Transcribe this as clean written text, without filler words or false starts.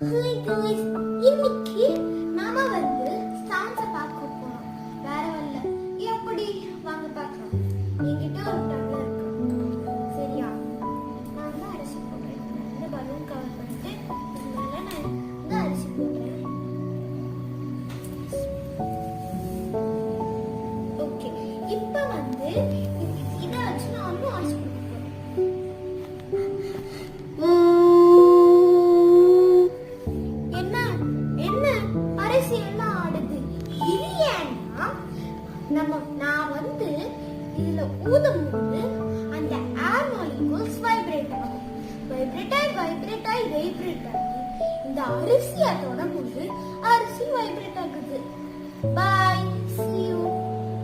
Hi guys, இன்னைக்கு நாம சான்ஸ பார்க்க போறோம். வேற வல்ல எப்படி வாங்க பார்க்கலாம். என்கிட்ட ஒரு டம்ளர் இருக்கு. சரியா? நான் தான் அரிசி போடுறேன். இந்த பலூன் கவர் பண்ணிட்டு இதனால நான் இந்த அரிசி போடுறேன். ஓகே, இப்போ இத வச்சு நான் இன்னும் அரிசி போடுறேன். நான் இதுல ஊதும்போது அந்த ஏர் மாலிகூல்ஸ் வைப்ரேட் ஆகும். வைப்ரேட் ஆகி இந்த அரிசியை தொடங்கும்போது அரிசி வைப்ரேட் ஆகுது. Bye, see you.